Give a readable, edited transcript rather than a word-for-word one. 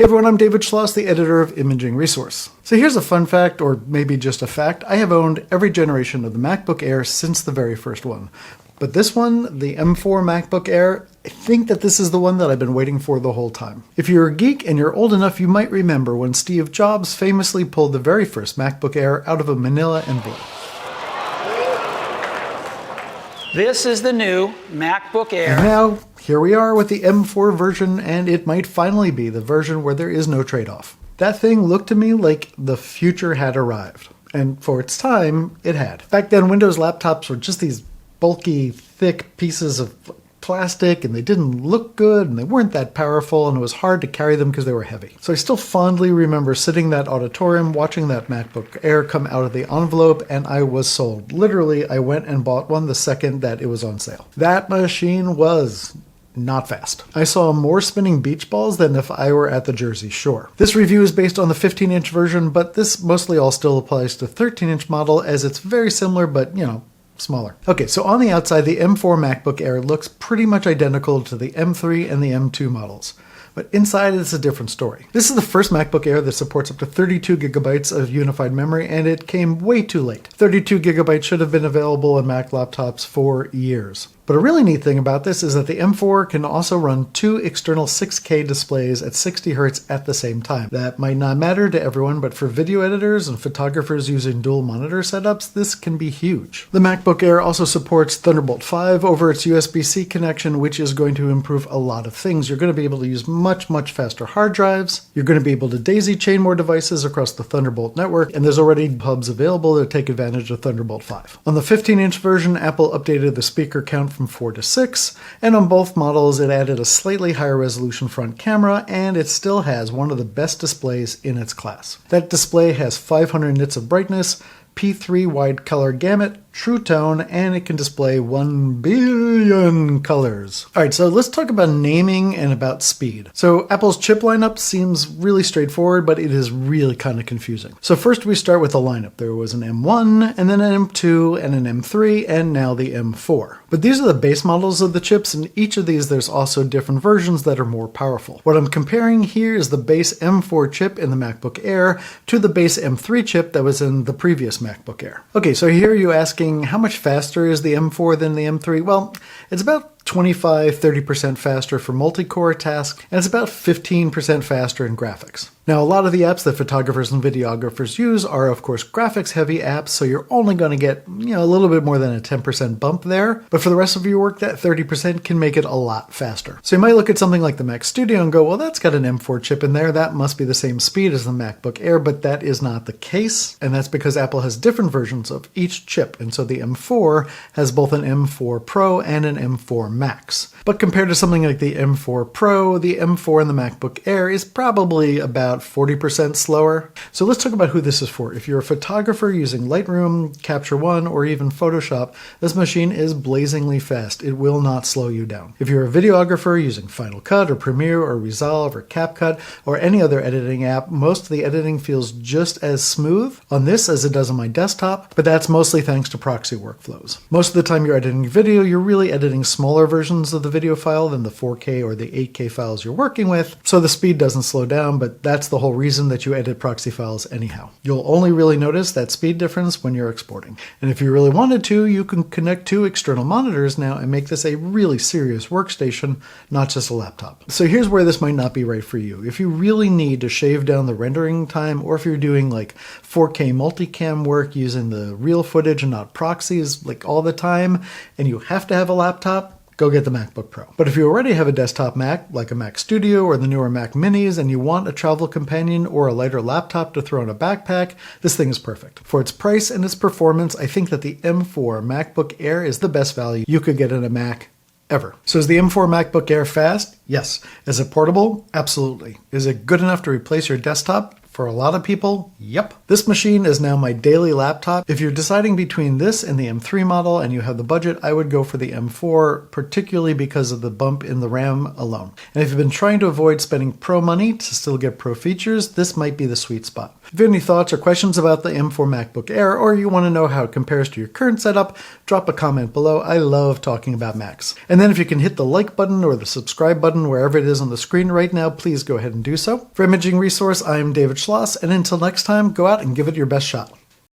Hey everyone, I'm David Schloss, the editor of Imaging Resource. So here's a fun fact, or maybe just a fact. I have owned every generation of the MacBook Air since the very first one. But this one, the M4 MacBook Air, I think that this is the one that I've been waiting for the whole time. If you're a geek and you're old enough, you might remember when Steve Jobs famously pulled the very first MacBook Air out of a manila envelope. This is the new MacBook Air. And now, here we are with the M4 version, and it might finally be the version where there is no trade-off. That thing looked to me like the future had arrived. And for its time, it had. Back then, Windows laptops were just these bulky, thick pieces of plastic, and they didn't look good, and they weren't that powerful, and it was hard to carry them because they were heavy. So I still fondly remember sitting in that auditorium, watching that MacBook Air come out of the envelope, and I was sold. Literally, I went and bought one the second that it was on sale. That machine was not fast. I saw more spinning beach balls than if I were at the Jersey Shore. This review is based on the 15-inch version, but this mostly all still applies to the 13-inch model, as it's very similar, but, smaller. Okay, so on the outside, the M4 MacBook Air looks pretty much identical to the M3 and the M2 models. But inside, it's a different story. This is the first MacBook Air that supports up to 32 gigabytes of unified memory, and it came way too late. 32 gigabytes should have been available in Mac laptops for years. But a really neat thing about this is that the M4 can also run two external 6K displays at 60 Hz at the same time. That might not matter to everyone, but for video editors and photographers using dual monitor setups, this can be huge. The MacBook Air also supports Thunderbolt 5 over its USB-C connection, which is going to improve a lot of things. You're going to be able to use much faster hard drives. You're going to be able to daisy chain more devices across the Thunderbolt network, and there's already hubs available to take advantage of Thunderbolt 5. On the 15-inch version, Apple updated the speaker count from 4 to 6, and on both models it added a slightly higher resolution front camera, and it still has one of the best displays in its class. That display has 500 nits of brightness, P3 wide color gamut, true tone, and it can display 1 billion colors. Alright, so let's talk about naming and about speed. So Apple's chip lineup seems really straightforward, but it is really kind of confusing. So first we start with the lineup. There was an M1, and then an M2, and an M3, and now the M4. But these are the base models of the chips, and each of these there's also different versions that are more powerful. What I'm comparing here is the base M4 chip in the MacBook Air to the base M3 chip that was in the previous MacBook Air. Okay, so here you asking how much faster is the M4 than the M3? Well, it's about 25-30% faster for multi-core tasks, and it's about 15% faster in graphics. Now, a lot of the apps that photographers and videographers use are, of course, graphics-heavy apps, so you're only going to get, a little bit more than a 10% bump there. But for the rest of your work, that 30% can make it a lot faster. So you might look at something like the Mac Studio and go, well, that's got an M4 chip in there. That must be the same speed as the MacBook Air, but that is not the case. And that's because Apple has different versions of each chip. And so the M4 has both an M4 Pro and an M4 Max. But compared to something like the M4 Pro, the M4 in the MacBook Air is probably about 40% slower. So let's talk about who this is for. If you're a photographer using Lightroom, Capture One, or even Photoshop, this machine is blazingly fast. It will not slow you down. If you're a videographer using Final Cut or Premiere or Resolve or CapCut or any other editing app, most of the editing feels just as smooth on this as it does on my desktop, but that's mostly thanks to proxy workflows. Most of the time you're editing video, you're really editing smaller versions of the video file than the 4K or the 8K files you're working with, so the speed doesn't slow down, but that's the whole reason that you edit proxy files anyhow. You'll only really notice that speed difference when you're exporting. And if you really wanted to, you can connect two external monitors now and make this a really serious workstation, not just a laptop. So here's where this might not be right for you. If you really need to shave down the rendering time, or if you're doing like 4K multicam work using the real footage and not proxies like all the time, and you have to have a laptop, go get the MacBook Pro. But if you already have a desktop Mac, like a Mac Studio or the newer Mac Minis, and you want a travel companion or a lighter laptop to throw in a backpack, this thing is perfect. For its price and its performance, I think that the M4 MacBook Air is the best value you could get in a Mac ever. So is the M4 MacBook Air fast? Yes. Is it portable? Absolutely. Is it good enough to replace your desktop? For For a lot of people, yep. This machine is now my daily laptop. If you're deciding between this and the M3 model and you have the budget, I would go for the M4, particularly because of the bump in the RAM alone. And if you've been trying to avoid spending pro money to still get pro features, this might be the sweet spot. If you have any thoughts or questions about the M4 MacBook Air, or you want to know how it compares to your current setup, drop a comment below. I love talking about Macs. And then if you can hit the like button or the subscribe button wherever it is on the screen right now, please go ahead and do so. For Imaging Resource, I'm David Schloss, and until next time, go out and give it your best shot.